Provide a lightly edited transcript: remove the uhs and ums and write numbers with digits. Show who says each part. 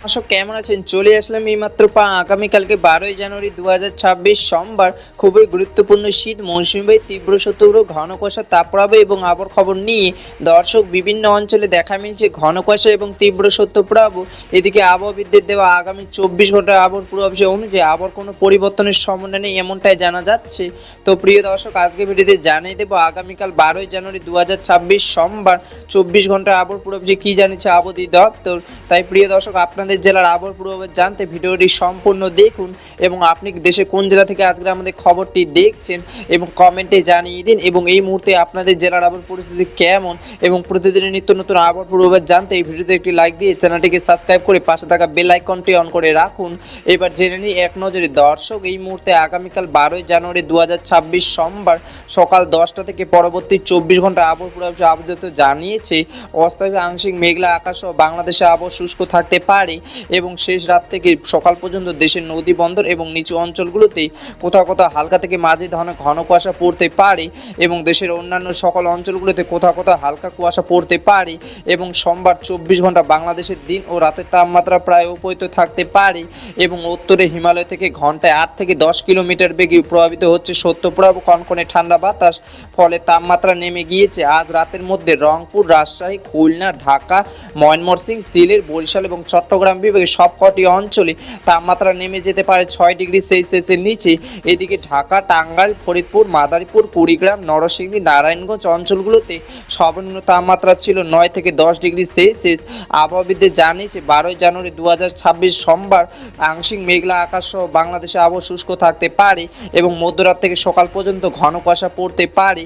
Speaker 1: দর্শক কেমন আছেন? চলে আসলাম এইমাত্র আগামীকালকে 12ই জানুয়ারি 2026 সোমবার খুবই গুরুত্বপূর্ণ শীত মৌসুমি তীব্র শত্রুর ঘন কুয়াশা তাপপ্রবাহ এবং আবহাওয়ার খবর নিয়ে দর্শক বিভিন্ন অঞ্চলে দেখা মিলছে ঘন কুয়াশা এবং তীব্র শত্রুপ্রবাহ। এদিকে আবহাওয়াবিদদের দেওয়া আগামী 24 ঘন্টার আবহাওয়ার পূর্বাভাস অনুযায়ী আবহাওয়ার কোনো পরিবর্তনের সম্ভাবনা নেই এমনটাই জানা যাচ্ছে। তো প্রিয় দর্শক, আজকে ভিডিওতে জানিয়ে দেবো আগামীকাল 12ই জানুয়ারি 2026 সোমবার 24 ঘন্টার আবহাওয়ার পূর্বাভাসে কি জানিয়েছে আবহাওয়া দপ্তর। তাই প্রিয় দর্শক, আপনাদের জেলার আবহাওয়ার পূর্বাভাস জানতে ভিডিওটি সম্পূর্ণ দেখুন এবং আপনি দেশে কোন জেলা থেকে আজকে আমাদের খবরটি দেখছেন এবং কমেন্টে জানিয়ে দিন। এবং এই মুহূর্তে আপনাদের জেলার আবহাওয়ার পরিস্থিতি কেমন এবং প্রতিদিনের নিত্য নতুন আবহাওয়ার পূর্বাভাস জানতে এই ভিডিওতে একটি লাইক দিয়ে চ্যানেলটিকে সাবস্ক্রাইব করে পাশে থাকা বেল আইকনটি অন করে রাখুন। এবার জেনে নিই এক নজরে দর্শক, এই মুহূর্তে আগামীকাল 12ই জানুয়ারি 2026 সোমবার সকাল 10টা থেকে পরবর্তী 24 ঘন্টা আবহাওয়ার পূর্বাভাসে আবহাওয়া দপ্তর জানিয়েছে অস্থায়ী আংশিক মেঘলা আকাশ ও বাংলাদেশে আবহাওয়া শুষ্ক থাকতে পারে এবং শেষ রাত থেকে সকাল পর্যন্ত দেশের নদী বন্দর এবং নিচু অঞ্চলগুলোতে কোথাও কোথাও হালকা থেকে মাঝারি ধরনের ঘন কুয়াশা পড়তে পারে এবং দেশের অন্যান্য সকল অঞ্চলগুলোতে কোথাও কোথাও হালকা কুয়াশা পড়তে পারে এবং সোমবার 24 ঘন্টা বাংলাদেশের দিন ও রাতের তাপমাত্রা প্রায় উপহিত থাকতে পারে এবং উত্তরে হিমালয় থেকে ঘন্টায় 8 থেকে 10 কিলোমিটার বেগে প্রভাবিত হচ্ছে শৈত্যপ্রবাহ কনকনে ঠান্ডা বাতাস। ফলে তাপমাত্রা নেমে গিয়েছে আজ রাতের মধ্যে রংপুর, রাজশাহী, খুলনা, ঢাকা, ময়মনসিংহ, সিলেট, বরিশাল এবং চট্টগ্রাম বিভাগের সবকটি অঞ্চলে তাপমাত্রা নেমে যেতে পারে 6 ডিগ্রি সেলসিয়াসের নিচে। এদিকে ঢাকা, টাঙ্গাইল, ফরিদপুর, মাদারীপুর, কুড়িগ্রাম, নরসিংদী, নারায়ণগঞ্জ অঞ্চলগুলোতে সর্বনিম্ন তাপমাত্রা ছিল 9 থেকে 10 ডিগ্রি সেলসিয়াস। আবহাওয়াবিদদের জানিয়েছে 12ই জানুয়ারি 2026 সোমবার আংশিক মেঘলা আকাশ সহ বাংলাদেশে আবহাওয়া শুষ্ক থাকতে পারে এবং মধ্যরাত থেকে সকাল পর্যন্ত ঘন কুয়াশা পড়তে পারে।